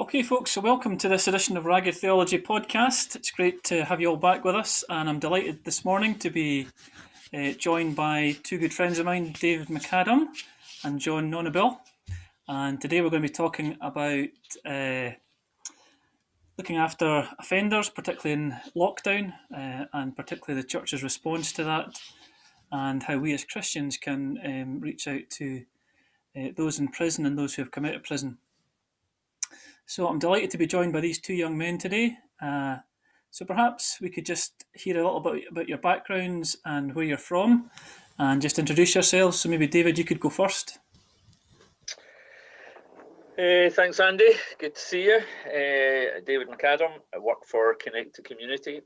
Okay, folks, so welcome to this edition of Ragged Theology Podcast. It's great to have you all back with us, and I'm delighted this morning to be joined by two good friends of mine, David McAdam and John Nonhobel. And today we're going to be talking about looking after offenders, particularly in lockdown, and particularly the church's response to that, and how we as Christians can reach out to those in prison and those who have come out of prison. So I'm delighted to be joined by these two young men today. So perhaps we could just hear a little bit about your backgrounds and where you're from, and just introduce yourselves. So maybe David, you could go first. Thanks, Andy. Good to see you. David McAdam. I work for Connect to Community.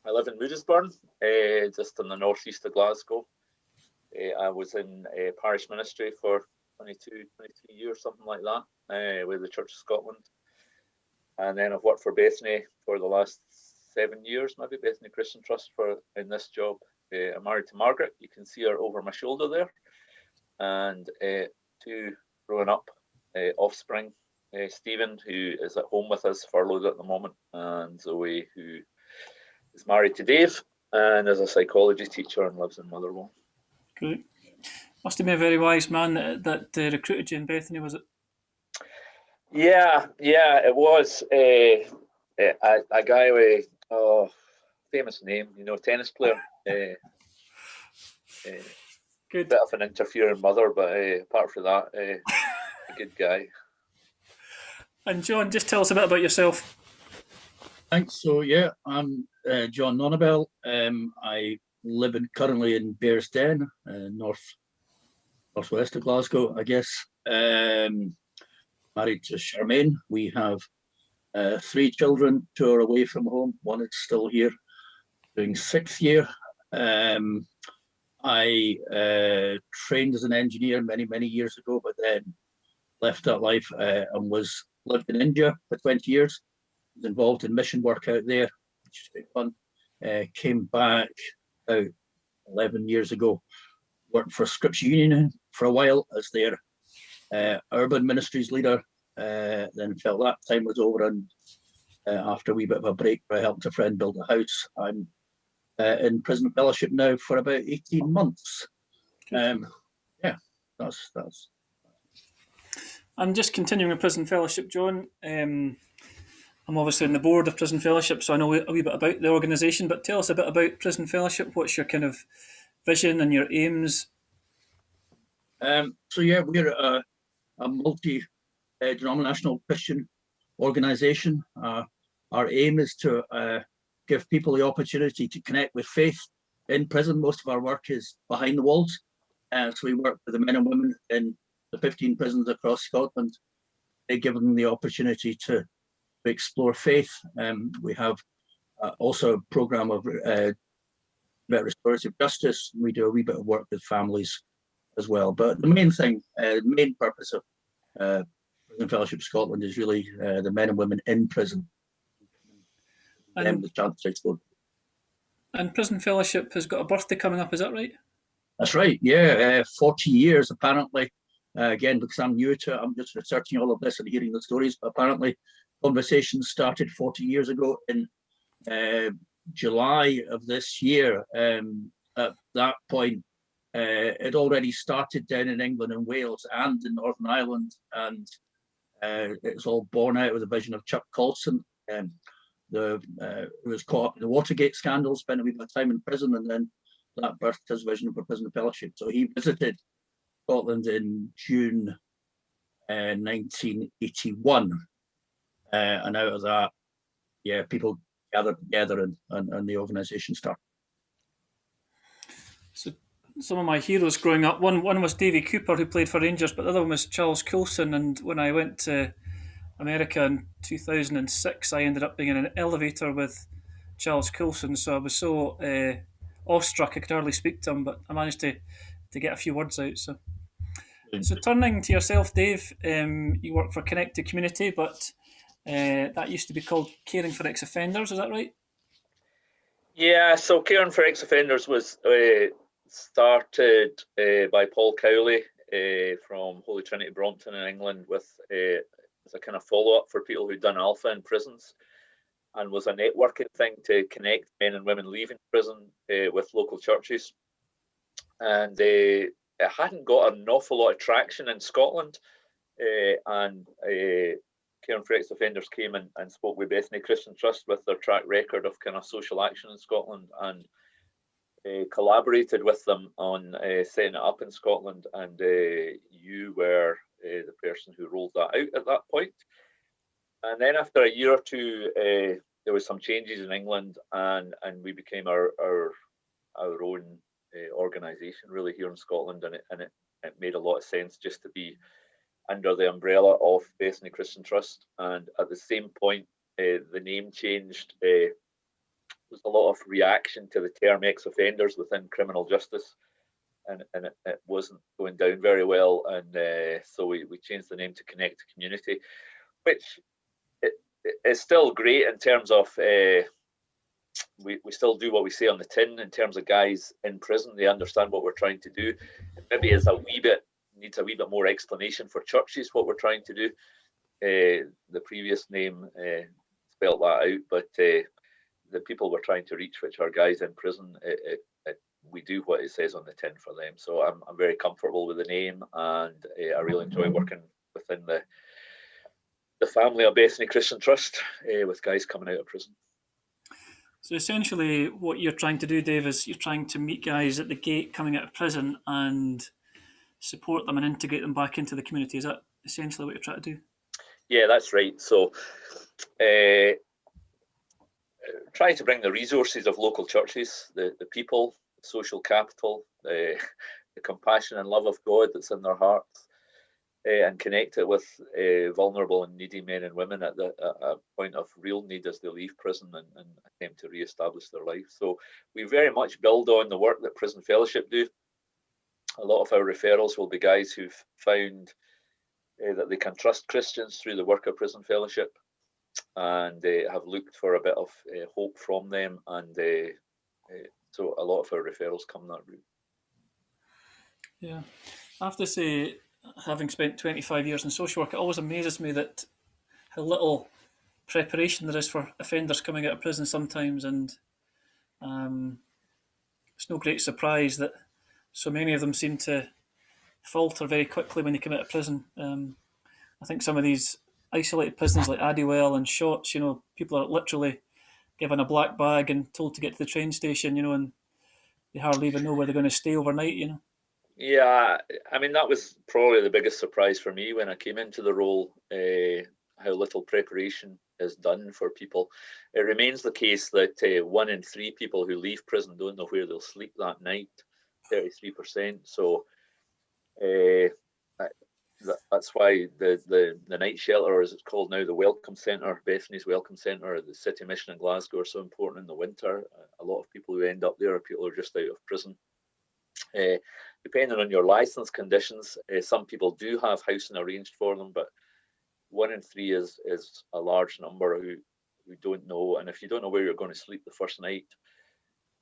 I live in Moodisburn, just in the northeast of Glasgow. I was in parish ministry for 23 years, something like that, with the Church of Scotland. And then I've worked for Bethany for the last 7 years, maybe, Bethany Christian Trust in this job. I'm married to Margaret. You can see her over my shoulder there. And two growing up offspring, Stephen, who is at home with us, furloughed at the moment, and Zoe, who is married to Dave and is a psychology teacher and lives in Motherwell. Great. Must have been a very wise man that recruited you in Bethany, was it? Yeah, it was. A guy with a famous name, tennis player. Good. Bit of an interfering mother, but apart from that, a good guy. And John, just tell us a bit about yourself. Thanks. So I'm John Nonhobel. I live currently in Bearsden, northwest of Glasgow, I guess. Married to Charmaine. We have 3 children. 2 are away from home. 1 is still here, doing 6th year. I trained as an engineer many years ago, but then left that life and lived in India for 20 years. Was involved in mission work out there, which is great fun. Came back about 11 years ago, worked for Scripture Union for a while as their urban ministries leader, then felt that time was over, and after a wee bit of a break where I helped a friend build a house, I'm in prison fellowship now for about 18 months. That's I'm just continuing with prison fellowship, John. I'm obviously on the board of Prison Fellowship, so I know a wee bit about the organisation, but tell us a bit about Prison Fellowship. What's your kind of vision and your aims? We're a multi-denominational Christian organisation. Our aim is to give people the opportunity to connect with faith in prison. Most of our work is behind the walls. So we work with the men and women in the 15 prisons across Scotland. They give them the opportunity to explore faith. We have also a programme of about restorative justice. We do a wee bit of work with families as well. But the main thing, the main purpose of Prison Fellowship Scotland is really the men and women in prison. And the chance to explore. And Prison Fellowship has got a birthday coming up, is that right? That's right, 40 years apparently. Again, because I'm new to it, I'm just researching all of this and hearing the stories, but apparently conversations started 40 years ago in July of this year. At that point, it already started down in England and Wales and in Northern Ireland, and it's all born out of the vision of Chuck Colson, who was caught up in the Watergate scandal, spent a wee bit of time in prison, and then that birthed his vision for prison fellowship. So he visited Scotland in June 1981, and out of that, people gathered together and the organisation started. So some of my heroes growing up, one was Davy Cooper, who played for Rangers, but the other one was Charles Coulson. And when I went to America in 2006, I ended up being in an elevator with Charles Coulson. So I was so awestruck I could hardly speak to him, but I managed to get a few words out. So turning to yourself, Dave, you work for Connect to Community, but that used to be called Caring for Ex-Offenders, is that right? Yeah, so Caring for Ex-Offenders was started by Paul Cowley from Holy Trinity Brompton in England with as a kind of follow-up for people who'd done Alpha in prisons, and was a networking thing to connect men and women leaving prison with local churches. And it hadn't got an awful lot of traction in Scotland. And Caring for Ex-Offenders came and spoke with Bethany Christian Trust with their track record of kind of social action in Scotland, and collaborated with them on setting it up in Scotland. And you were the person who rolled that out at that point. And then after a year or two, there was some changes in England, and we became our own organisation really here in Scotland, and it made a lot of sense just to be under the umbrella of Bethany Christian Trust. And at the same point, the name changed. There was a lot of reaction to the term ex-offenders within criminal justice, and it wasn't going down very well. And so we changed the name to Connect to Community, which is still great in terms of we still do what we say on the tin in terms of guys in prison. They understand what we're trying to do. It maybe is needs a wee bit more explanation for churches what we're trying to do. The previous name spelled that out, but the people we're trying to reach, which are guys in prison, we do what it says on the tin for them. So I'm very comfortable with the name, and I really enjoy working within the family of Bethany Christian Trust with guys coming out of prison. So essentially what you're trying to do, Dave, is you're trying to meet guys at the gate coming out of prison and support them and integrate them back into the community. Is that essentially what you're trying to do? Yeah, that's right. So try to bring the resources of local churches, the people, the social capital, the compassion and love of God that's in their hearts, and connect it with vulnerable and needy men and women at a point of real need as they leave prison and attempt to re-establish their life. So we very much build on the work that Prison Fellowship do. A lot of our referrals will be guys who've found that they can trust Christians through the work of Prison Fellowship, and have looked for a bit of hope from them. And so a lot of our referrals come that route. Yeah, I have to say, having spent 25 years in social work, it always amazes me that how little preparation there is for offenders coming out of prison sometimes, and it's no great surprise that so many of them seem to falter very quickly when they come out of prison. I think some of these isolated prisons like Addywell and Shotts, people are literally given a black bag and told to get to the train station, and they hardly even know where they're going to stay overnight, Yeah, I mean, that was probably the biggest surprise for me when I came into the role, how little preparation is done for people. It remains the case that 1 in 3 people who leave prison don't know where they'll sleep that night, 33%. So that's why the night shelter, as it's called now, the Welcome Centre, Bethany's Welcome Centre, the City Mission in Glasgow, are so important in the winter. A lot of people who end up there are people who are just out of prison. Depending on your licence conditions, some people do have housing arranged for them, but 1 in 3 is a large number who don't know. And if you don't know where you're going to sleep the first night,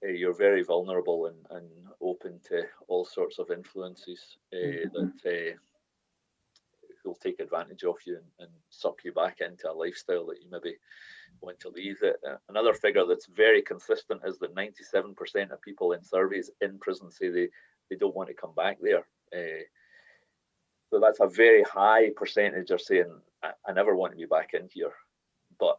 you're very vulnerable and open to all sorts of influences that will take advantage of you and suck you back into a lifestyle that you maybe want to leave. Another figure that's very consistent is that 97% of people in surveys in prison say they don't want to come back there. So that's a very high percentage are saying, I never want to be back in here. But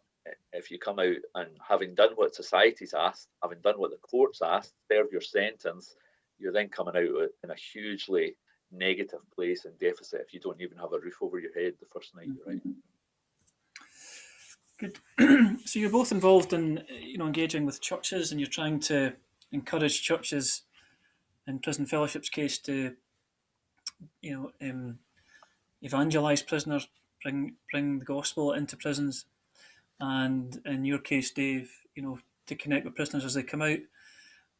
if you come out and having done what society's asked, having done what the court's asked, serve your sentence, you're then coming out in a hugely negative place and deficit if you don't even have a roof over your head the first night you're out. Good. So you're both involved in engaging with churches, and you're trying to encourage churches, in Prison Fellowship's case, to evangelize prisoners, bring the gospel into prisons, and in your case, Dave, to connect with prisoners as they come out.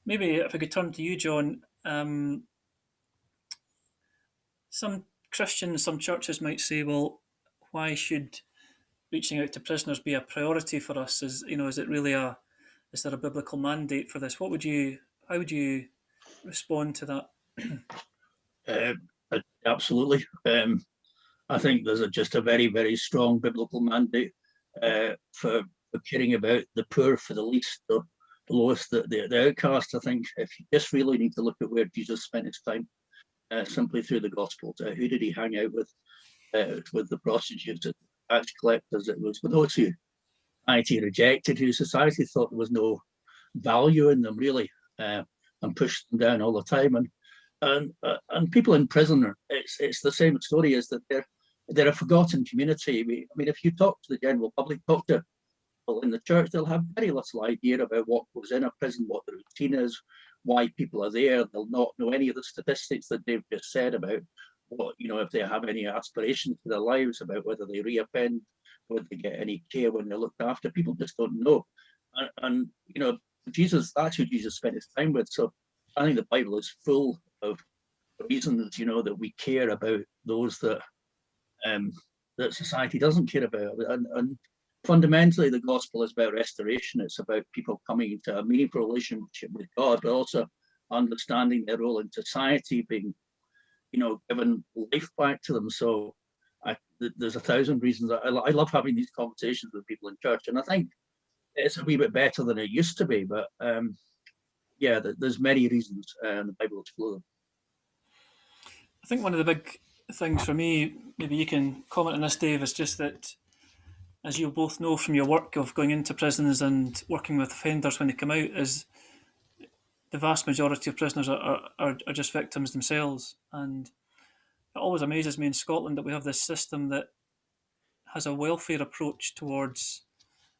Maybe if I could turn to you, John. Some Christians, some churches might say, well, why should reaching out to prisoners be a priority for us? Is it really is there a biblical mandate for this? How would you respond to that? Absolutely. I think there's just a very, very strong biblical mandate for caring about the poor, for the least, the lowest, the outcast. I think if you just really need to look at where Jesus spent his time, simply through the Gospels, who did he hang out with? With the prostitutes, tax collectors, it was with those who society rejected, who society thought there was no value in them really, and pushed them down all the time. And people in prison, it's the same story, is that they're a forgotten community. I mean, if you talk to the general public, talk to people in the church, they'll have very little idea about what goes in a prison, what the routine is, why people are there. They'll not know any of the statistics that Dave just said about what, if they have any aspirations for their lives, about whether they reoffend, whether they get any care when they're looked after. People just don't know. And Jesus, that's who Jesus spent his time with. So I think the Bible is full of reasons, that we care about those that that society doesn't care about. And fundamentally, the gospel is about restoration. It's about people coming into a meaningful relationship with God, but also understanding their role in society, being, given life back to them. So there's 1,000 reasons. I love having these conversations with people in church, and I think it's a wee bit better than it used to be. But yeah, there's many reasons, and the Bible is full of them. I think one of the big things for me, maybe you can comment on this, Dave, is just that, as you both know from your work of going into prisons and working with offenders when they come out, is the vast majority of prisoners are just victims themselves. And it always amazes me in Scotland that we have this system that has a welfare approach towards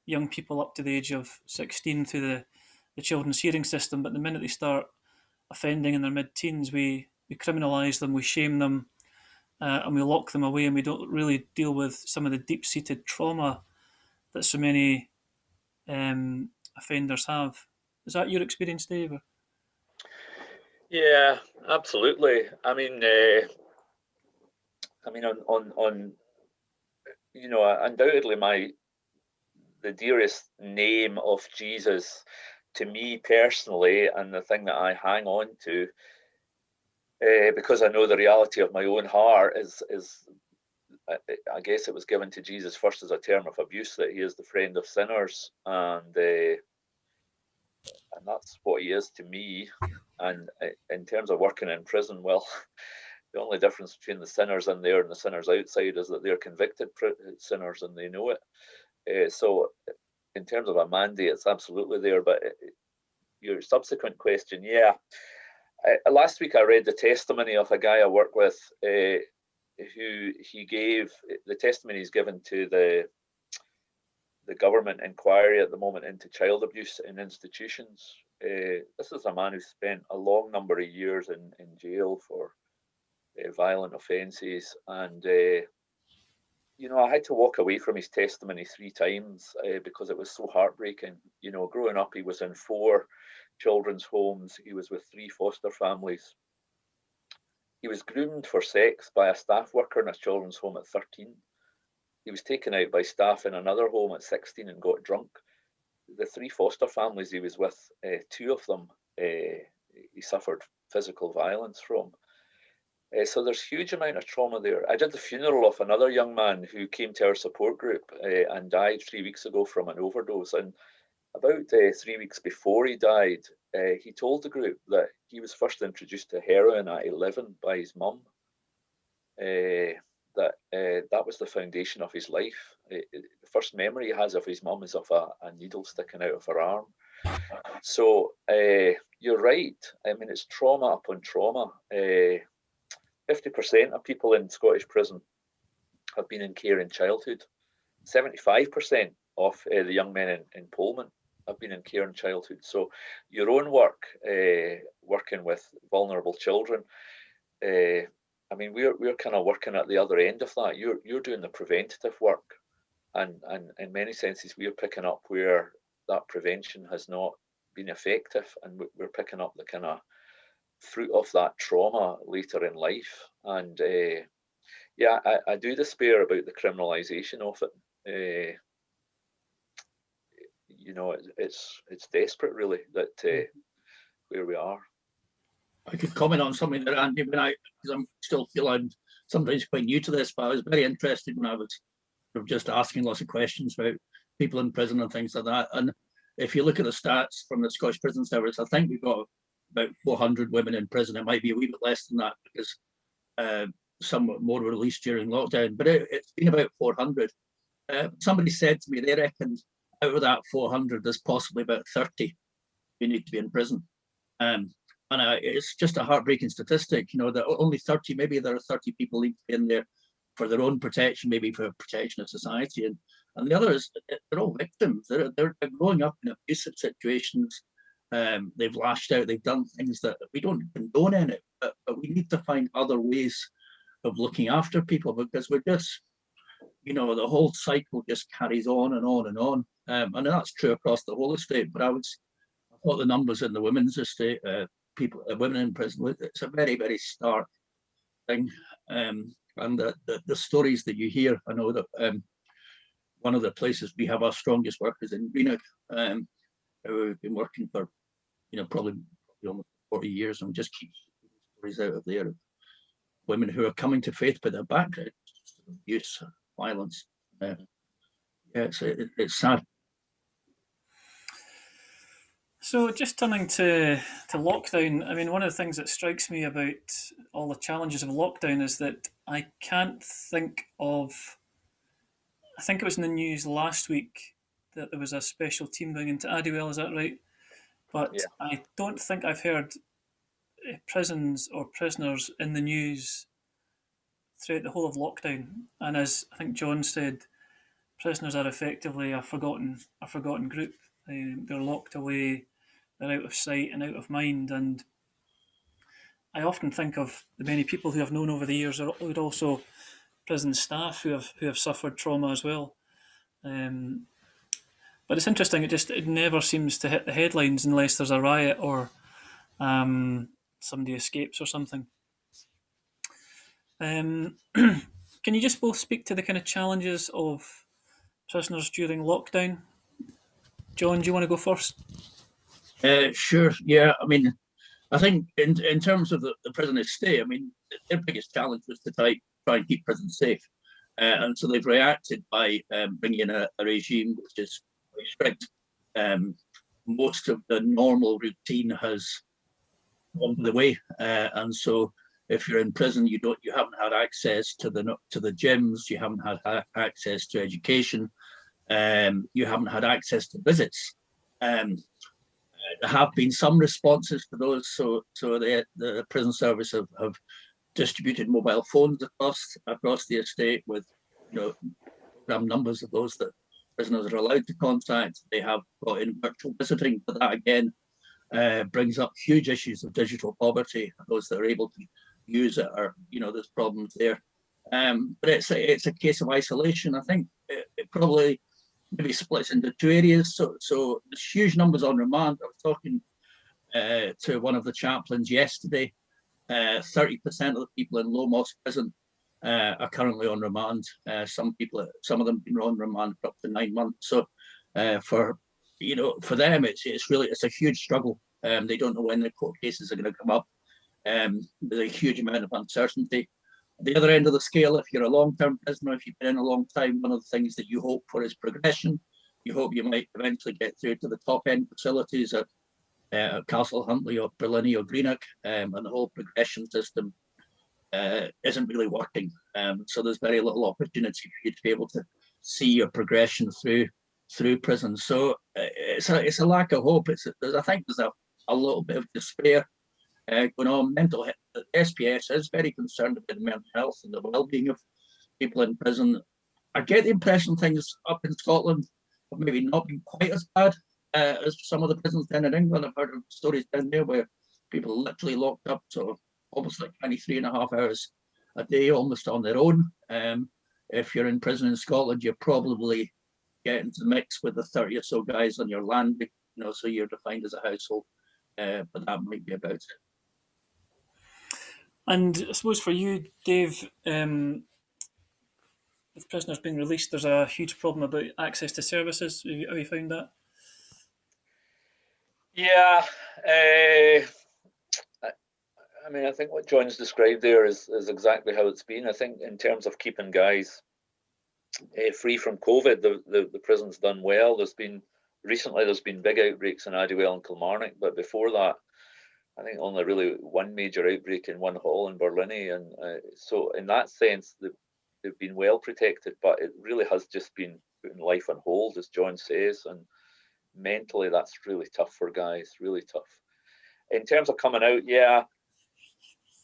young people up to the age of 16 through the children's hearing system, but the minute they start offending in their mid-teens, we criminalise them, we shame them, and we lock them away, and we don't really deal with some of the deep-seated trauma that so many offenders have. Is that your experience, Dave? Yeah, absolutely. I mean, on undoubtedly the dearest name of Jesus to me personally, and the thing that I hang on to, because I know the reality of my own heart, is I guess it was given to Jesus first as a term of abuse, that he is the friend of sinners, and that's what he is to me. And in terms of working in prison, well, the only difference between the sinners in there and the sinners outside is that they're convicted sinners and they know it. So in terms of a mandate, it's absolutely there. But your subsequent question, yeah. Last week I read the testimony of a guy I work with, who he gave the testimony he's given to the government inquiry at the moment into child abuse in institutions. This is a man who spent a long number of years in jail for violent offences, and I had to walk away from his testimony 3 times because it was so heartbreaking. Growing up, he was in 4 children's homes. He was with 3 foster families. He was groomed for sex by a staff worker in a children's home at 13. He was taken out by staff in another home at 16 and got drunk. The 3 foster families he was with, 2 of them he suffered physical violence from. So there's huge amount of trauma there. I did the funeral of another young man who came to our support group and died 3 weeks ago from an overdose. And about 3 weeks before he died, he told the group that he was first introduced to heroin at 11 by his mum. That was the foundation of his life. The first memory he has of his mum is of a needle sticking out of her arm. So you're right. I mean, it's trauma upon trauma. 50% of people in Scottish prison have been in care in childhood. 75% of the young men in Pullman have been in care in childhood. So your own work, working with vulnerable children, I mean, we're kind of working at the other end of that. You're doing the preventative work, and in many senses we're picking up where that prevention has not been effective, and we're picking up the kind of fruit of that trauma later in life. And yeah, I do despair about the criminalisation of it. It's desperate, really, that where we are. I could comment on something that Andy, because I'm still feeling sometimes quite new to this, but I was very interested when I was just asking lots of questions about people in prison and things like that. And if you look at the stats from the Scottish Prison Service, I think we've got about 400 women in prison. It might be a wee bit less than that because some more were released during lockdown, but it's been about 400. Somebody said to me they reckoned out of that 400, there's possibly about 30 who need to be in prison. And it's just a heartbreaking statistic, that only 30, maybe there are 30 people need to be in there for their own protection, maybe for protection of society. And the others, they're all victims. They're growing up in abusive situations. They've lashed out. They've done things that we don't condone in it, but we need to find other ways of looking after people, because we're just, the whole cycle just carries on and on and on. And that's true across the whole estate. But I thought the numbers in the women's estate, women in prison, it's a very, very stark thing. And the stories that you hear, I know that one of the places we have our strongest workers in Greenock, who've been working for, probably almost 40 years, and just keep stories out of there of women who are coming to faith, but their background abuse, violence. It's sad. So just turning to lockdown, I mean, one of the things that strikes me about all the challenges of lockdown is that I can't think of, I think it was in the news last week that there was a special team going into Addiewell, is that right? But Yeah. I don't think I've heard prisons or prisoners in the news throughout the whole of lockdown. And as I think John said, prisoners are effectively a forgotten group. They're locked away, they're out of sight and out of mind. And I often think of the many people who I've known over the years, but also prison staff who have suffered trauma as well. But it's interesting. It never seems to hit the headlines unless there's a riot or somebody escapes or something. Can you just both speak to the kind of challenges of prisoners during lockdown? John, do you want to go first? Sure. Yeah. I mean, I think in terms of the prison estate, I mean, their biggest challenge was to try and keep prisons safe. And so they've reacted by bringing in a regime which is very strict. Most of the normal routine has gone the way, and so if you're in prison, you haven't had access to the gyms, you haven't had access to education, you haven't had access to visits. There have been some responses to those, so the prison service have distributed mobile phones across the estate with program numbers of those that prisoners are allowed to contact. They have got in virtual visiting, but that again brings up huge issues of digital poverty. Those that are able to use it are, there's problems there. But it's a case of isolation. I think it probably maybe splits into two areas. So there's huge numbers on remand. I was talking to one of the chaplains yesterday. 30% of the people in Low Moss prison are currently on remand. Some of them been on remand for up to 9 months. So for them, it's a huge struggle. They don't know when the court cases are going to come up. There's a huge amount of uncertainty. At the other end of the scale, if you're a long-term prisoner, if you've been in a long time, one of the things that you hope for is progression. You hope you might eventually get through to the top-end facilities at Castle Huntly or Berlini or Greenock, and the whole progression system isn't really working. So there's very little opportunity for you to be able to see your progression through prison. So it's a lack of hope. I think there's a little bit of despair going on. Mental health. The SPS is very concerned about mental health and the well-being of people in prison. I get the impression things up in Scotland have maybe not been quite as bad as some of the prisons down in England. I've heard of stories down there where people are literally locked up to almost like 23 and a half hours a day, almost on their own. If you're in prison in Scotland, you're probably getting to mix with the 30 or so guys on your land, so you're defined as a household. But that might be about it. And I suppose for you, Dave, with prisoners being released, there's a huge problem about access to services. Have you found that? Yeah, I mean, I think what John's described there is exactly how it's been. I think in terms of keeping guys free from COVID, the prison's done well. There's been big outbreaks in Adwell and Kilmarnock, but before that, I think only really one major outbreak in one hall in Berlin, and so in that sense, they've been well protected. But it really has just been putting life on hold, as John says, and mentally that's really tough for guys. Really tough. In terms of coming out, yeah,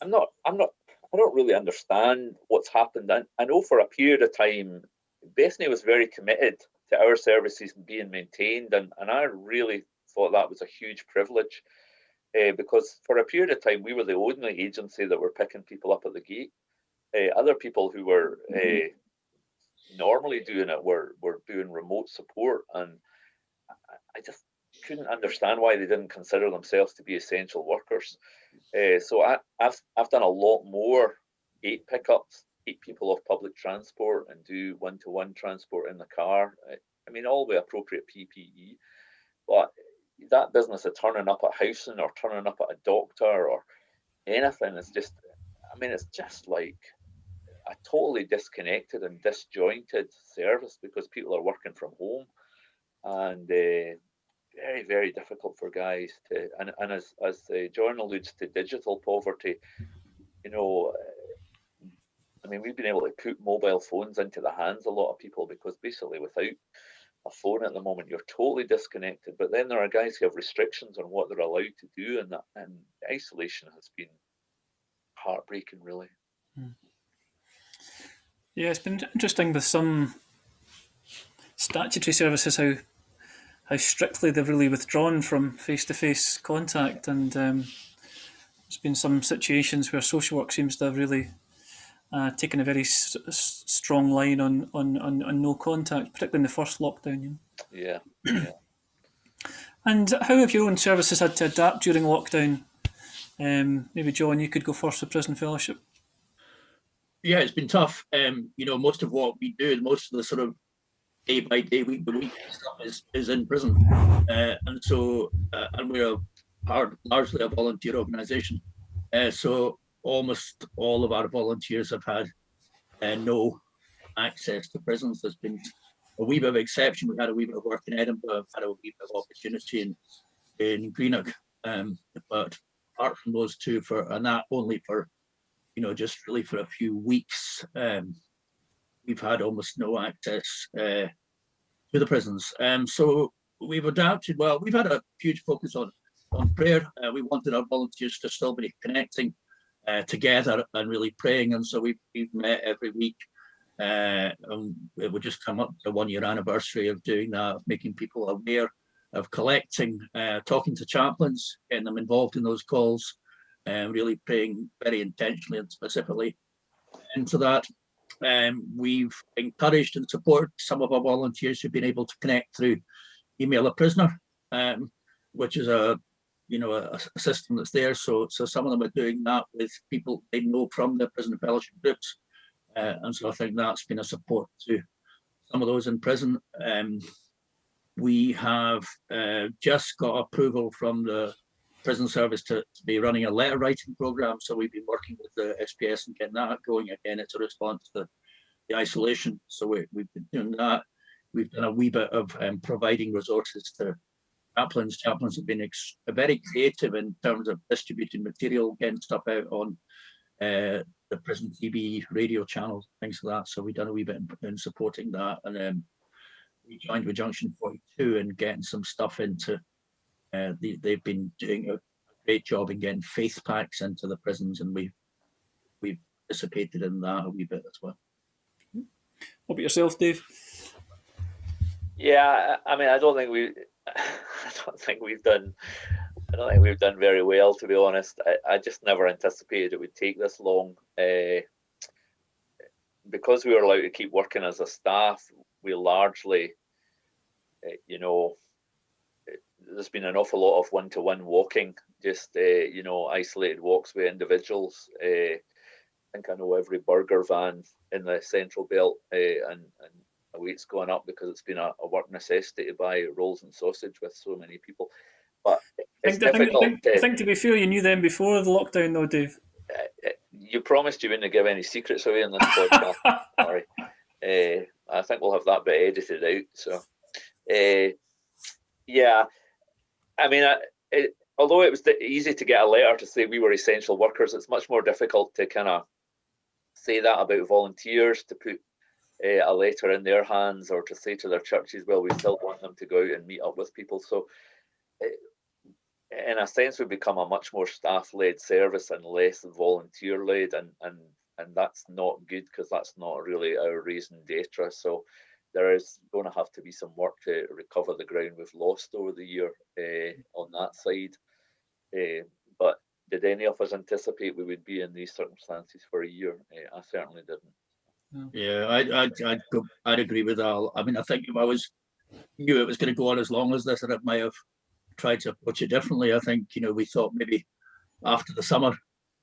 I don't really understand what's happened. I know for a period of time, Bethany was very committed to our services being maintained, and I really thought that was a huge privilege. Because for a period of time, we were the only agency that were picking people up at the gate. Other people who were normally doing it were doing remote support, and I just couldn't understand why they didn't consider themselves to be essential workers. So I've done a lot more gate pickups, keep people off public transport, and do one-to-one transport in the car. I mean, all with appropriate PPE, but that business of turning up at housing or turning up at a doctor or anything is just, I mean, it's just like a totally disconnected and disjointed service because people are working from home, and very, very difficult for guys to, and as John alludes to digital poverty, you know, I mean, we've been able to put mobile phones into the hands of a lot of people because basically without a phone at the moment, you're totally disconnected. But then there are guys who have restrictions on what they're allowed to do, and isolation has been heartbreaking, really. Yeah, it's been interesting with some statutory services how strictly they've really withdrawn from face-to-face contact, and there's been some situations where social work seems to have really taken a very strong line on no contact, particularly in the first lockdown. You know? Yeah. And how have your own services had to adapt during lockdown? Maybe John, you could go first with Prison Fellowship. Yeah, it's been tough. You know, most of what we do, most of the sort of day by day, week by week stuff is in prison, and so and we're largely a volunteer organisation. So almost all of our volunteers have had no access to prisons. There's been a wee bit of exception. We had a wee bit of work in Edinburgh, had a wee bit of opportunity in Greenock, but apart from those two, and that only for, you know, just really for a few weeks, we've had almost no access to the prisons. So we've adapted well. We've had a huge focus on prayer. We wanted our volunteers to still be connecting together and really praying, and so we've met every week. It would just come up the 1 year anniversary of doing that, of making people aware, of collecting, talking to chaplains, getting them involved in those calls, and really praying very intentionally and specifically into that. We've encouraged and supported some of our volunteers who've been able to connect through Email a Prisoner, which is a system that's there. So some of them are doing that with people they know from the prison fellowship groups, and so I think that's been a support to some of those in prison. We have just got approval from the prison service to be running a letter writing program. So we've been working with the SPS and getting that going again. It's a response to the isolation. So we've been doing that. We've done a wee bit of providing resources to chaplains. Chaplains have been very creative in terms of distributing material, getting stuff out on the prison TV radio channels, things like that. So we've done a wee bit in supporting that. And we joined with Junction 42 and getting some stuff into, they've been doing a great job in getting faith packs into the prisons, and we've participated in that a wee bit as well. What about yourself, Dave? Yeah, I mean, I don't think we've done very well, to be honest. I just never anticipated it would take this long. Because we were allowed to keep working as a staff, we largely, there's been an awful lot of one-to-one walking, just, isolated walks with individuals. I think I know every burger van in the Central Belt, and the weight's gone up because it's been a work necessity to buy rolls and sausage with so many people. But it's I difficult. think to be fair, you knew them before the lockdown, though, Dave. You promised you wouldn't give any secrets away on this podcast. Sorry. I think we'll have that bit edited out. So, yeah. I mean, although it was easy to get a letter to say we were essential workers, it's much more difficult to kind of say that about volunteers, to put a letter in their hands, or to say to their churches, well, we still want them to go out and meet up with people. So, in a sense, we've become a much more staff-led service and less volunteer-led, and that's not good, because that's not really our raison d'etre. So there is going to have to be some work to recover the ground we've lost over the year on that side. But did any of us anticipate we would be in these circumstances for a year? I certainly didn't. Yeah, I'd agree with Al. I mean, I think if I knew it was going to go on as long as this, and it might have tried to approach it differently. I think, we thought maybe after the summer,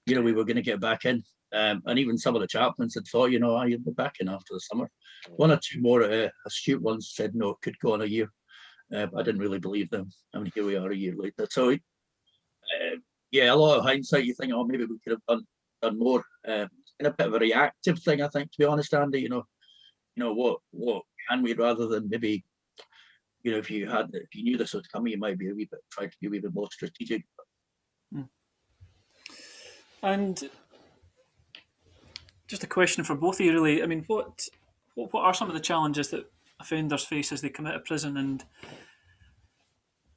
we were going to get back in. And even some of the chaplains had thought, you'll be back in after the summer. One or two more astute ones said, no, it could go on a year. I didn't really believe them. I mean, here we are a year later. So, a lot of hindsight, you think, maybe we could have done more. And a bit of a reactive thing, I think, to be honest, Andy. What can we, rather than maybe, if you knew this was coming, you might be try to be a wee bit more strategic. And just a question for both of you, really. I mean, what are some of the challenges that offenders face as they come out of prison? And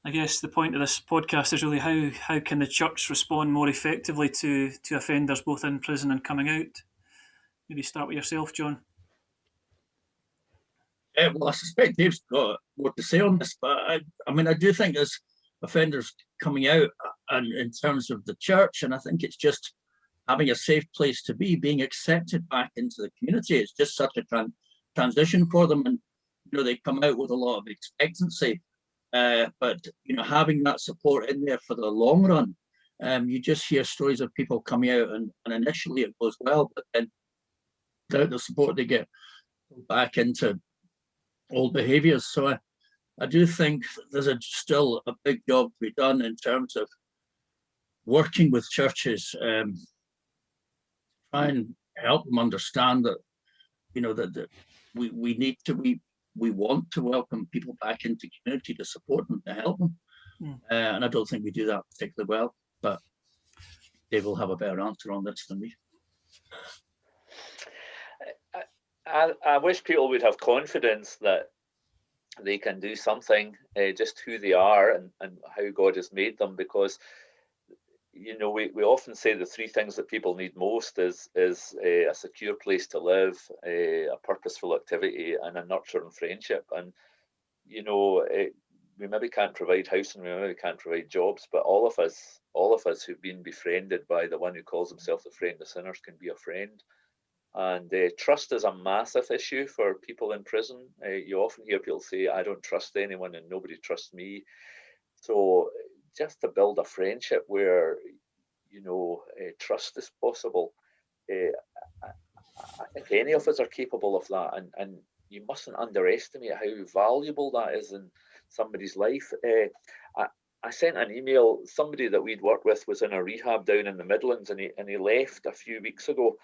I guess the point of this podcast is really how can the church respond more effectively to offenders both in prison and coming out? Maybe start with yourself, John. Well, I suspect Dave's got more to say on this, but I do think as offenders coming out, and in terms of the church, and I think it's just having a safe place to be, being accepted back into the community. It's just such a transition for them, and they come out with a lot of expectancy. But having that support in there for the long run, you just hear stories of people coming out, and initially it goes well, but then without the support, they get back into old behaviours. So I do think there's still a big job to be done in terms of working with churches, try and help them understand that that we need to we want to welcome people back into community, to support them, to help them. And I don't think we do that particularly well, but Dave will have a better answer on this than me. I wish people would have confidence that they can do something, just who they are and how God has made them, because we often say the three things that people need most is a secure place to live, a purposeful activity, and a nurturing friendship. And we maybe can't provide housing, we maybe can't provide jobs, but all of us who've been befriended by the one who calls himself the friend of sinners can be a friend. And trust is a massive issue for people in prison. You often hear people say, I don't trust anyone and nobody trusts me. So just to build a friendship where, trust is possible, I think any of us are capable of that. And you mustn't underestimate how valuable that is in somebody's life. I sent an email, somebody that we'd worked with was in a rehab down in the Midlands, and he left a few weeks ago.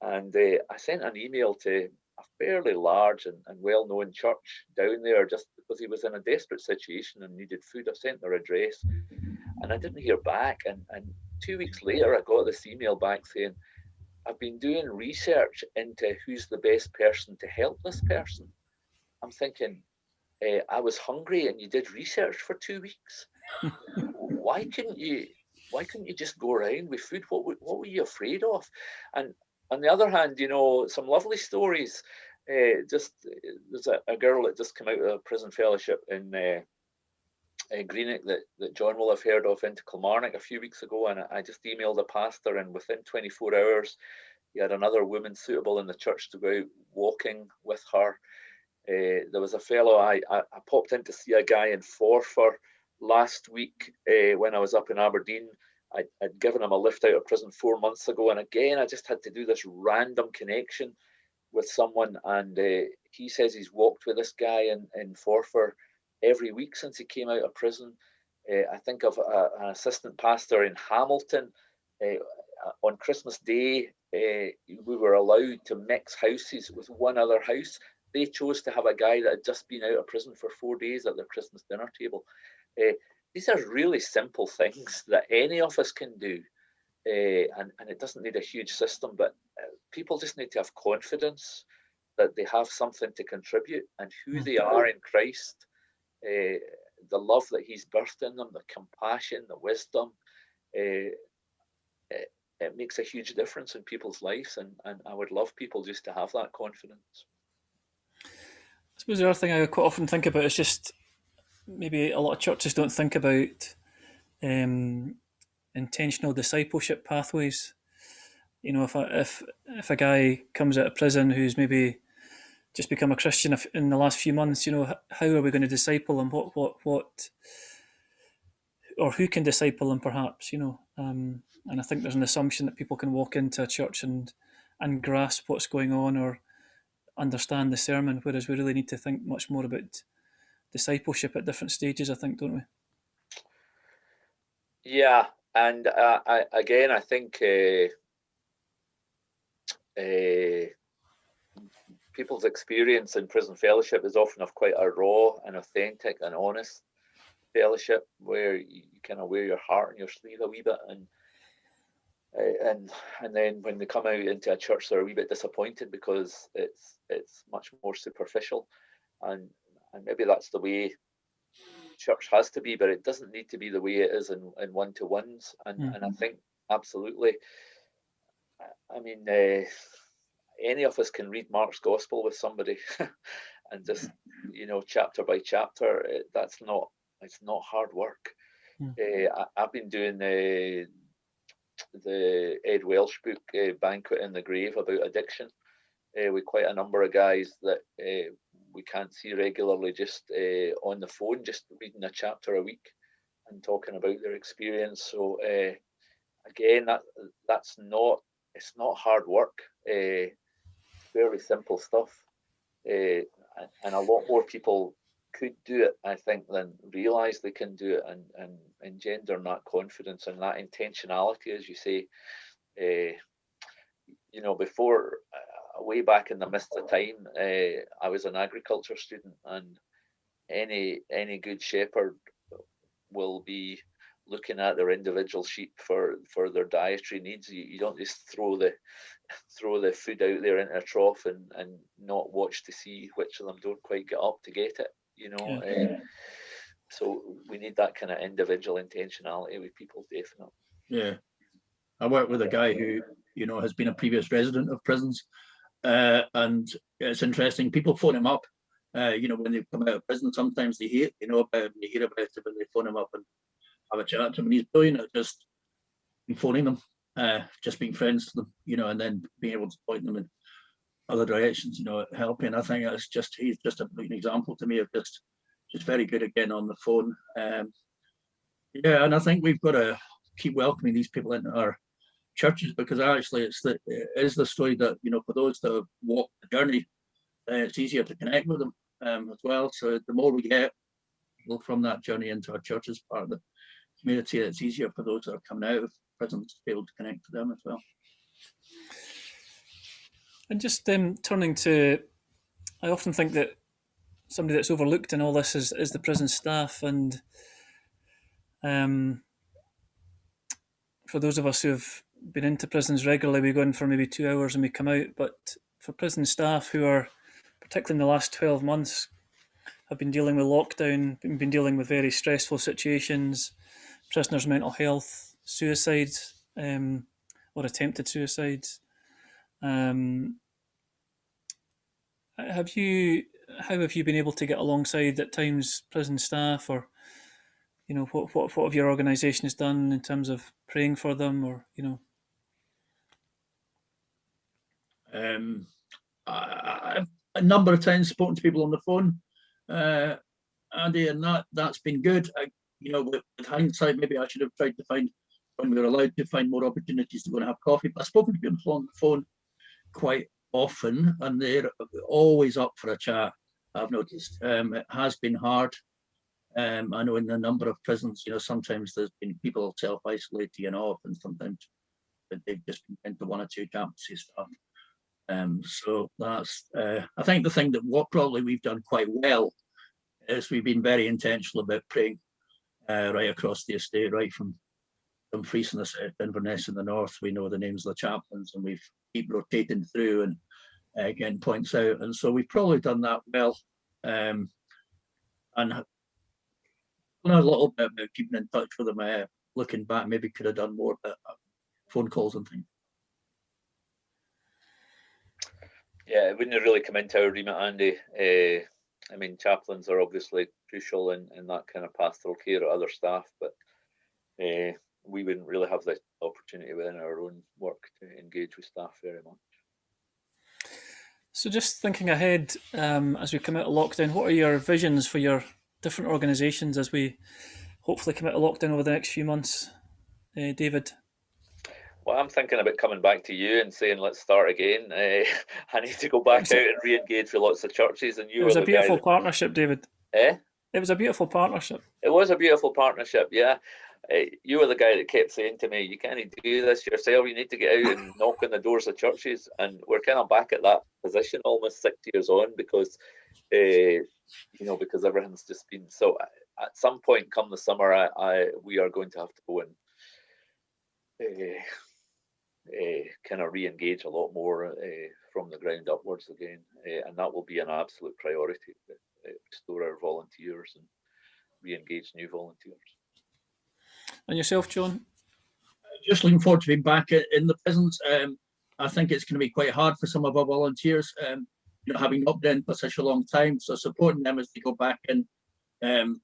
And I sent an email to a fairly large and well-known church down there, just because he was in a desperate situation and needed food. I sent their address and I didn't hear back. And 2 weeks later, I got this email back saying, I've been doing research into who's the best person to help this person. I'm thinking, I was hungry and you did research for 2 weeks. Why couldn't you just go around with food? What were you afraid of? And on the other hand, some lovely stories. There's a girl that just came out of a prison fellowship in Greenock that John will have heard of, into Kilmarnock a few weeks ago, and I just emailed the pastor, and within 24 hours, he had another woman suitable in the church to go out walking with her. There was a fellow, I popped in to see a guy in Forfar last week when I was up in Aberdeen. I'd given him a lift out of prison 4 months ago, and again I just had to do this random connection with someone, and he says he's walked with this guy in Forfar every week since he came out of prison. I think of an assistant pastor in Hamilton. On Christmas Day, we were allowed to mix houses with one other house. They chose to have a guy that had just been out of prison for 4 days at their Christmas dinner table. These are really simple things that any of us can do. And it doesn't need a huge system, but people just need to have confidence that they have something to contribute and who they are in Christ, the love that he's birthed in them, the compassion, the wisdom. It makes a huge difference in people's lives, and I would love people just to have that confidence. I suppose the other thing I quite often think about is just maybe a lot of churches don't think about intentional discipleship pathways. You know, if a guy comes out of prison who's maybe just become a Christian in the last few months, you know, how are we going to disciple him? What, or who can disciple him, perhaps? You know, and I think there's an assumption that people can walk into a church and grasp what's going on or understand the sermon, whereas we really need to think much more about discipleship at different stages, I think, don't we? Yeah, and I think people's experience in prison fellowship is often of quite a raw and authentic and honest fellowship, where you kind of wear your heart on your sleeve a wee bit, and then when they come out into a church, they're a wee bit disappointed because it's much more superficial, and maybe that's the way church has to be, but it doesn't need to be the way it is in one-to-ones, and I think absolutely. I mean, any of us can read Mark's Gospel with somebody and just, you know, chapter by chapter. It's not hard work. I've been doing the Ed Welsh book, Banquet in the Grave, about addiction, with quite a number of guys that we can't see regularly, just on the phone, just reading a chapter a week and talking about their experience. So again, it's not hard work. Very simple stuff, and a lot more people could do it, I think, than realise they can do it, and engender that confidence and that intentionality, as you say. You know, before, way back in the mist of time, I was an agriculture student, and any good shepherd will be looking at their individual sheep for their dietary needs. You don't just throw the food out there into a trough and not watch to see which of them don't quite get up to get it, you know. So we need that kind of individual intentionality with people, definitely. Yeah, I work with a guy who, you know, has been a previous resident of prisons, and it's interesting. People phone him up, you know, when they come out of prison. Sometimes they hear, you know, about him, they hear about it, when they phone him up and have a chat to him, and he's brilliant at just phoning them, just being friends to them, you know, and then being able to point them in other directions, you know, helping. I think he's just a brilliant example to me of just very good again on the phone. Yeah, and I think we've got to keep welcoming these people into our churches, because actually it is the story that, you know, for those that have walked the journey, it's easier to connect with them as well. So the more we get people from that journey into our church as part of the community, it's easier for those that are coming out of prison to be able to connect to them as well. And just turning to, I often think that somebody that's overlooked in all this is the prison staff, and for those of us who've been into prisons regularly, we go in for maybe 2 hours and we come out. But for prison staff who are, particularly in the last 12 months, have been dealing with lockdown, been dealing with very stressful situations, prisoners' mental health, suicides, or attempted suicides. How have you been able to get alongside at times prison staff, or, you know, what have your organisation has done in terms of praying for them, or, you know? I've a number of times spoken to people on the phone, Andy, and that's been good. You know, with hindsight, maybe I should have tried to find, when we were allowed to find, more opportunities to go and have coffee. But I've spoken to people on the phone quite often, and they're always up for a chat, I've noticed. It has been hard I know in a number of prisons, sometimes there's been people self-isolating off, and sometimes they've just been into one or two campuses stuff. So that's, I think the thing that what probably we've done quite well is we've been very intentional about praying right across the estate, right from Fries in the south, Inverness in the north. We know the names of the chaplains, and we've keep rotating through and getting points out. And so we've probably done that well. And a little bit about keeping in touch with them. Looking back, maybe could have done more, but phone calls and things. Yeah, it wouldn't have really come into our remit, Andy. I mean, chaplains are obviously crucial in that kind of pastoral care of other staff, but we wouldn't really have the opportunity within our own work to engage with staff very much. So just thinking ahead, as we come out of lockdown, what are your visions for your different organisations as we hopefully come out of lockdown over the next few months, David? Well, I'm thinking about coming back to you and saying, let's start again. I need to go back out and re-engage with lots of churches. And you it was a beautiful partnership, David. Eh? It was a beautiful partnership. It was a beautiful partnership, yeah. You were the guy that kept saying to me, you can't do this yourself, you need to get out and knock on the doors of churches. And we're kind of back at that position almost 6 years on because, because everything's just been so. At some point come the summer, we are going to have to go and kind of re-engage a lot more from the ground upwards again. And that will be an absolute priority, restore our volunteers and re-engage new volunteers. And yourself, John? Just looking forward to being back in the prisons. I think it's going to be quite hard for some of our volunteers, having not been in for such a long time. So supporting them as they go back and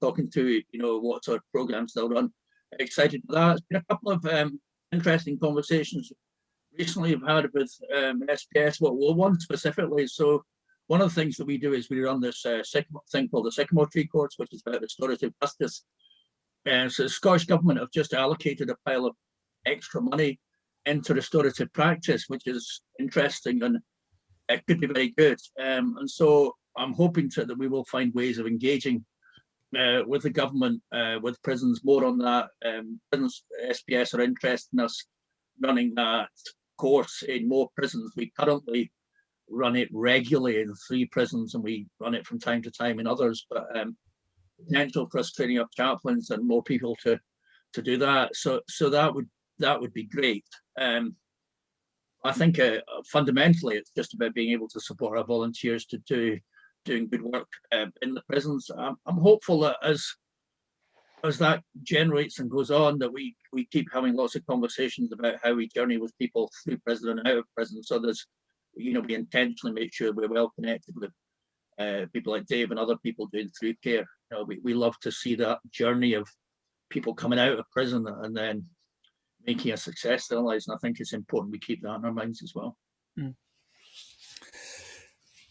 talking to, what sort of programs they'll run. Excited for that. It's been a couple of interesting conversations recently I've had with SPS. Well, one specifically. So one of the things that we do is we run this thing called the Sycamore Tree Course, which is about restorative justice. So the Scottish Government have just allocated a pile of extra money into restorative practice, which is interesting and it could be very good. And so I'm hoping that we will find ways of engaging with the government, with prisons, more on that. Prisons, SPS are interested in us running that course in more prisons. We currently run it regularly in 3 prisons and we run it from time to time in others, but potential for us training up chaplains and more people to do that. So that would be great. I think fundamentally it's just about being able to support our volunteers to doing good work in the prisons. I'm hopeful that as that generates and goes on, that we keep having lots of conversations about how we journey with people through prison and out of prison. So there's, we intentionally make sure we're well connected with people like Dave and other people doing through care. We love to see that journey of people coming out of prison and then making a success of their lives. And I think it's important we keep that in our minds as well. Mm.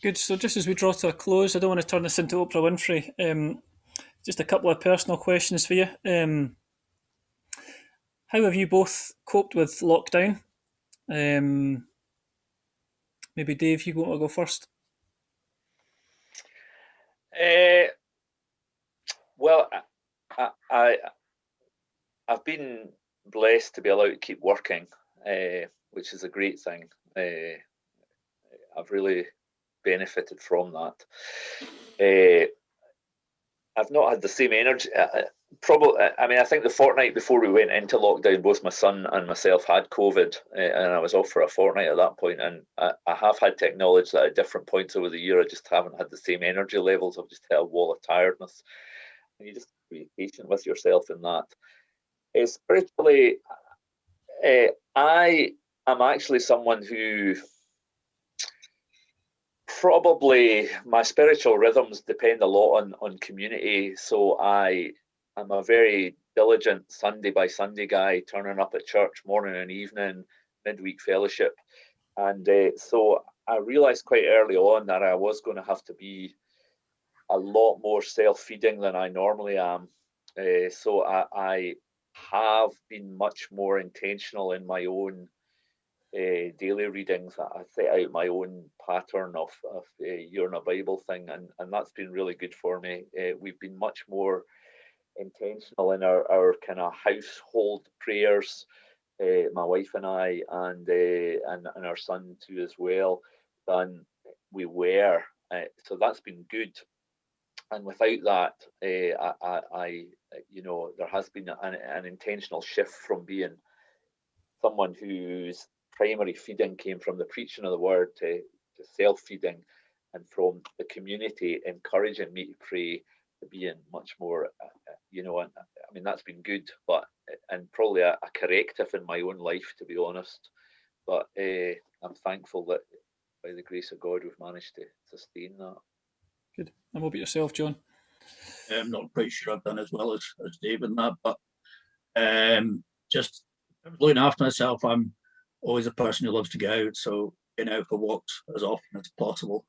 Good. So just as we draw to a close, I don't want to turn this into Oprah Winfrey. Just a couple of personal questions for you. How have you both coped with lockdown? Maybe Dave, you want to go first? Well, I've been blessed to be allowed to keep working, which is a great thing. I've really benefited from that. I've not had the same energy. I think the fortnight before we went into lockdown, both my son and myself had COVID, and I was off for a fortnight at that point. And I have had to acknowledge that at different points over the year, I just haven't had the same energy levels. I've just hit a wall of tiredness. And you just be patient with yourself in that. Spiritually, I am actually someone who probably my spiritual rhythms depend a lot on community. So I'm a very diligent Sunday by Sunday guy, turning up at church morning and evening, midweek fellowship. And so I realized quite early on that I was going to have to be a lot more self-feeding than I normally am. So I have been much more intentional in my own daily readings. I set out my own pattern of year in a Bible thing, and that's been really good for me. We've been much more intentional in our kind of household prayers, my wife and I, and our son too as well, than we were. So that's been good. And without that, I there has been an intentional shift from being someone whose primary feeding came from the preaching of the word to self-feeding, and from the community encouraging me to pray, to being much more, and I mean, that's been good, but and probably a corrective in my own life, to be honest. But I'm thankful that by the grace of God, we've managed to sustain that. Good. And what about yourself, John? I'm not quite sure I've done as well as Dave in that, but just looking after myself. I'm always a person who loves to get out, so getting out for walks as often as possible.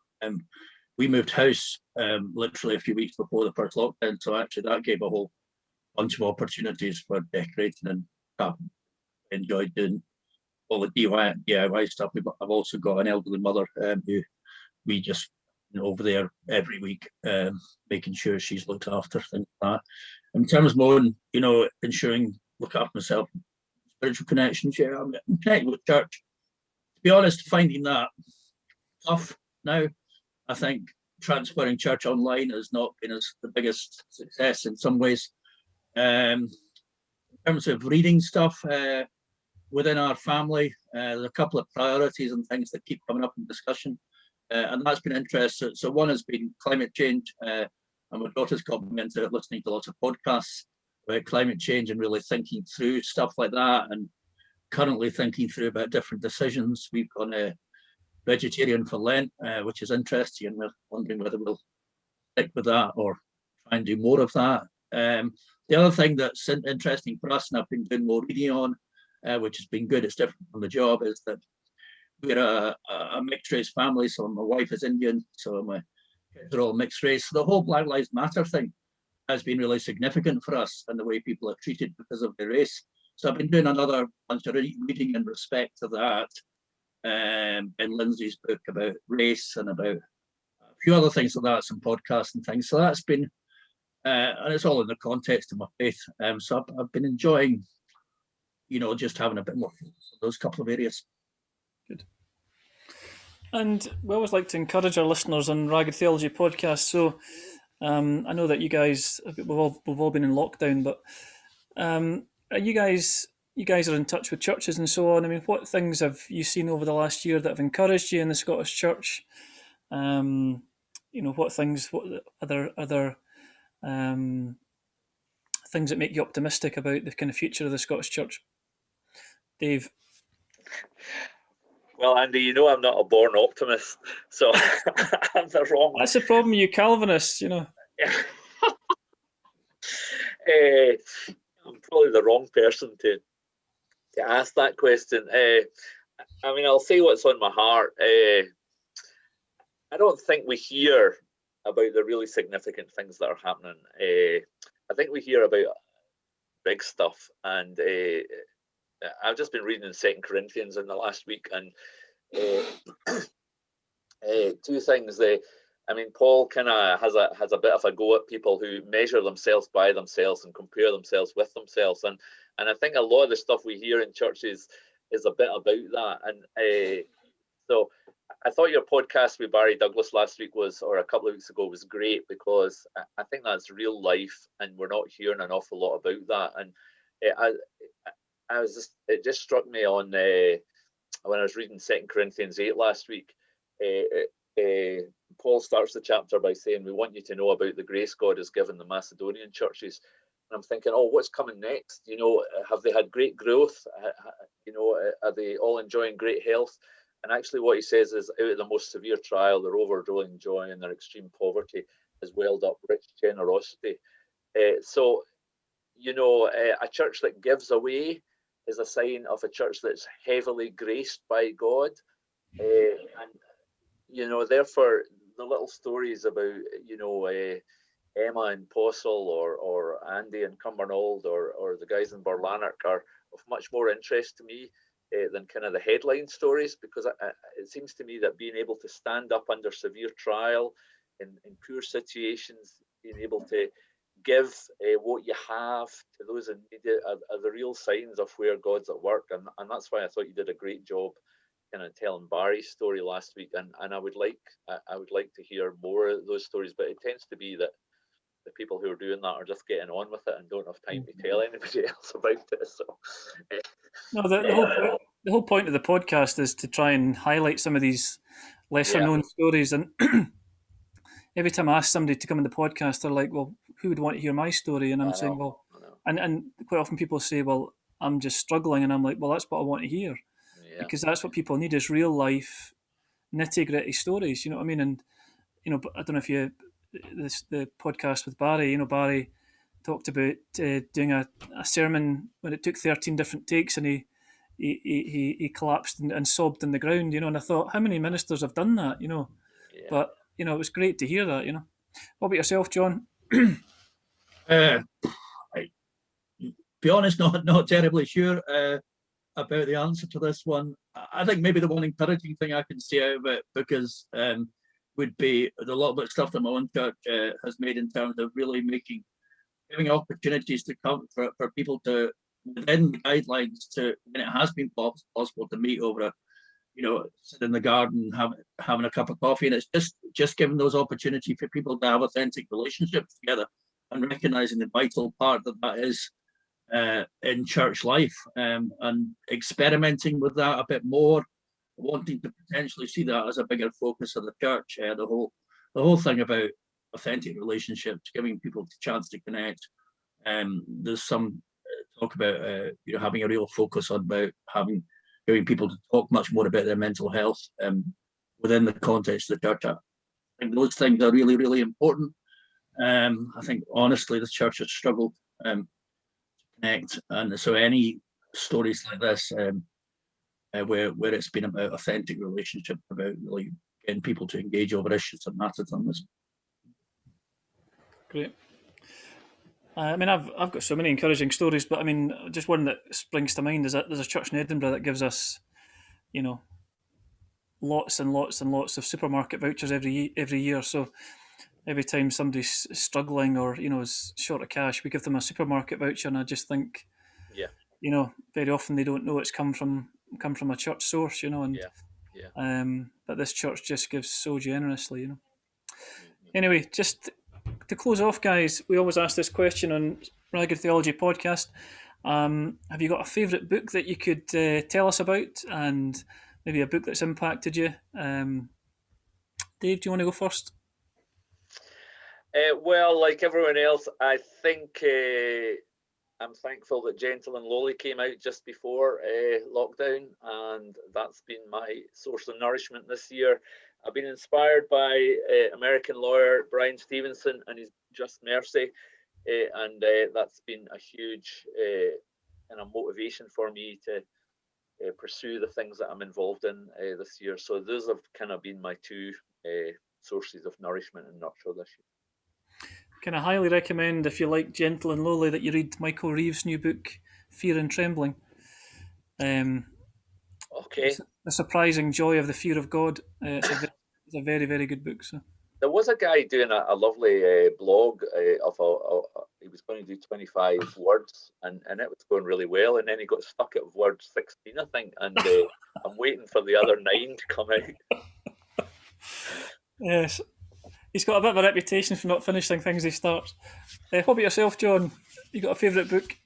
We moved house literally a few weeks before the first lockdown, so actually that gave a whole bunch of opportunities for decorating and crafting. Enjoyed doing all the DIY stuff. I've also got an elderly mother who we just over there every week, making sure she's looked after, things like that. In terms of my own, ensuring look after myself, spiritual connections, yeah, I'm connected with church. To be honest, finding that tough now. I think transferring church online has not been as the biggest success in some ways. In terms of reading stuff within our family, there's a couple of priorities and things that keep coming up in discussion. And that's been interesting. So one has been climate change, and my daughter's got me into listening to lots of podcasts about climate change and really thinking through stuff like that, and currently thinking through about different decisions. We've gone vegetarian for Lent, which is interesting, and we're wondering whether we'll stick with that or try and do more of that. The other thing that's interesting for us, and I've been doing more reading on, which has been good, it's different from the job, is that we're a mixed race family. So my wife is Indian, so my kids are all mixed race. So the whole Black Lives Matter thing has been really significant for us, and the way people are treated because of their race. So I've been doing another bunch of reading in respect to that, in Lindsay's book about race and about a few other things like that, some podcasts and things. So that's been, and it's all in the context of my faith. So I've been enjoying, just having a bit more focus on those couple of areas. Good. And we always like to encourage our listeners on Ragged Theology Podcast. So I know that you guys, we've all been in lockdown, but are you guys are in touch with churches and so on. I mean, what things have you seen over the last year that have encouraged you in the Scottish Church? What things? What other things that make you optimistic about the kind of future of the Scottish Church? Dave. Well, Andy, I'm not a born optimist, so I'm the wrong. That's the problem, you Calvinists, I'm probably the wrong person to ask that question. I mean, I'll say what's on my heart. I don't think we hear about the really significant things that are happening. I think we hear about big stuff, and I've just been reading in 2 Corinthians in the last week, and two things. Paul kind of has a bit of a go at people who measure themselves by themselves and compare themselves with themselves, and I think a lot of the stuff we hear in churches is a bit about that. And so I thought your podcast with Barry Douglas last week or a couple of weeks ago was great, because I think that's real life, and we're not hearing an awful lot about that. And it just struck me on when I was reading 2 Corinthians 8 last week. Paul starts the chapter by saying, we want you to know about the grace God has given the Macedonian churches. And I'm thinking, what's coming next? Have they had great growth? Are they all enjoying great health? And actually what he says is, out of the most severe trial, their overflowing joy and their extreme poverty has welled up rich generosity. A church that gives away is a sign of a church that's heavily graced by God. Therefore, the little stories about, Emma and Postle or Andy and Cumbernauld or the guys in Burlanark are of much more interest to me than kind of the headline stories, because it seems to me that being able to stand up under severe trial in poor situations, being able to give what you have to those in need are the real signs of where God's at work, and that's why I thought you did a great job kind of telling Barry's story last week, and I would like to hear more of those stories, but it tends to be that the people who are doing that are just getting on with it and don't have time to tell anybody else about it. So, no, the whole point of the podcast is to try and highlight some of these lesser known stories. And every time I ask somebody to come on the podcast, they're like, "Well, who would want to hear my story?" And I'm saying, "Well," and quite often people say, "Well, I'm just struggling," and I'm like, "Well, that's what I want to hear." Because that's what people need, is real life, nitty gritty stories. You know what I mean? And I don't know if the podcast with Barry. Barry talked about doing a sermon when it took 13 different takes, and he collapsed and sobbed in the ground. And I thought, how many ministers have done that? But it was great to hear that. What about yourself, John? I be honest, not terribly sure about the answer to this one. I think maybe the one encouraging thing I can say out of it, because would be the little bit of stuff that my own church has made in terms of really giving opportunities to come for people to, within the guidelines, to, when it has been possible, to meet over sit in the garden, having a cup of coffee, and it's just giving those opportunities for people to have authentic relationships together, and recognizing the vital part that is in church life, and experimenting with that a bit more, wanting to potentially see that as a bigger focus of the church. The whole thing about authentic relationships, giving people the chance to connect. There's some talk about having a real focus on about giving people to talk much more about their mental health within the context of the church. I think those things are really, really important. I think honestly the church has struggled to connect, and so any stories like this where it's been about authentic relationship, about really getting people to engage over issues that matter to them. Great. I mean, I've got so many encouraging stories, but I mean, just one that springs to mind is that there's a church in Edinburgh that gives us, lots and lots and lots of supermarket vouchers every year. So every time somebody's struggling or is short of cash, we give them a supermarket voucher, and I just think, very often they don't know it's come from a church source, but this church just gives so generously, Anyway, just to close off, guys, we always ask this question on Ragged Theology Podcast. Have you got a favourite book that you could tell us about, and maybe a book that's impacted you? Dave, do you want to go first? Well, like everyone else, I think I'm thankful that Gentle and Lowly came out just before lockdown, and that's been my source of nourishment this year. I've been inspired by American lawyer Brian Stevenson and his Just Mercy, and that's been a huge kind of motivation for me to pursue the things that I'm involved in this year. So those have kind of been my two sources of nourishment and nurture this year. Can I highly recommend, if you like Gentle and Lowly, that you read Michael Reeves' new book, Fear and Trembling. Okay. The Surprising Joy of the Fear of God. It's a very, very good book. So there was a guy doing a lovely blog he was going to do 25 words, and it was going really well, and then he got stuck at word 16, I think, and I'm waiting for the other 9 to come out. Yes. He's got a bit of a reputation for not finishing things he starts. What about yourself, John? You got a favourite book?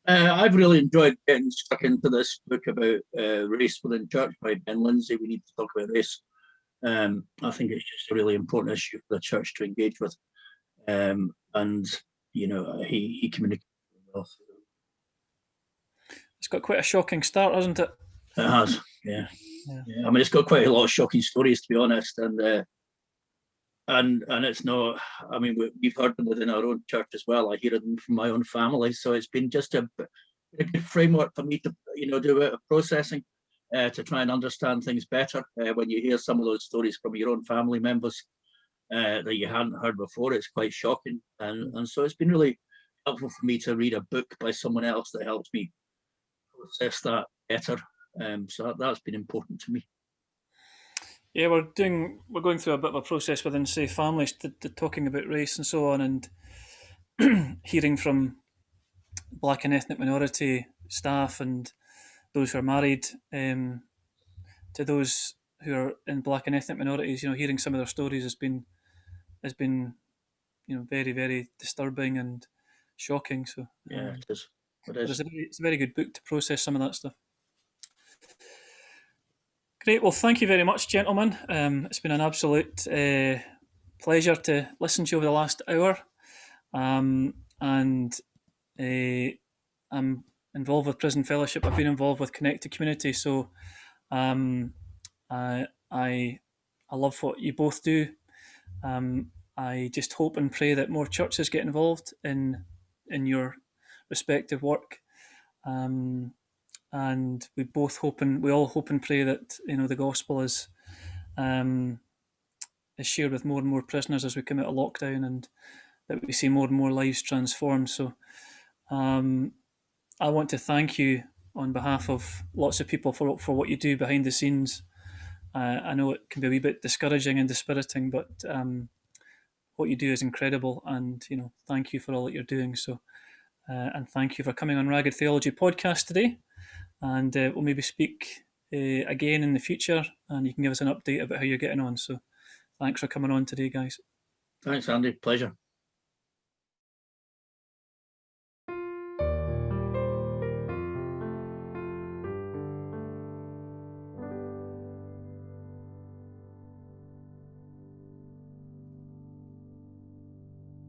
I've really enjoyed getting stuck into this book about race within church by Ben Lindsay. We need to talk about race. I think it's just a really important issue for the church to engage with. And, he communicates well. It's got quite a shocking start, hasn't it? It has, yeah. I mean, it's got quite a lot of shocking stories, to be honest. And it's not, I mean, we've heard them within our own church as well. I hear them from my own family. So it's been just a good framework for me to, do a bit of processing to try and understand things better. When you hear some of those stories from your own family members that you hadn't heard before, it's quite shocking. And so it's been really helpful for me to read a book by someone else that helps me process that better. So that's been important to me. Yeah, we're going through a bit of a process within, say, families to talking about race and so on, and hearing from Black and ethnic minority staff and those who are married, to those who are in Black and ethnic minorities, hearing some of their stories has been very, very disturbing and shocking. So Yeah, it is. it's a very good book to process some of that stuff. Great. Well, thank you very much, gentlemen. It's been an absolute pleasure to listen to you over the last hour. And I'm involved with Prison Fellowship. I've been involved with Connect to Community. So I love what you both do. I just hope and pray that more churches get involved in your respective work. And we all hope and pray that the gospel is shared with more and more prisoners as we come out of lockdown, and that we see more and more lives transformed. So I want to thank you on behalf of lots of people for what you do behind the scenes. I know it can be a wee bit discouraging and dispiriting, but what you do is incredible, and thank you for all that you're doing. So and thank you for coming on Ragged Theology Podcast today, and we'll maybe speak again in the future, and you can give us an update about how you're getting on. So thanks for coming on today, guys. Thanks, Andy. Pleasure.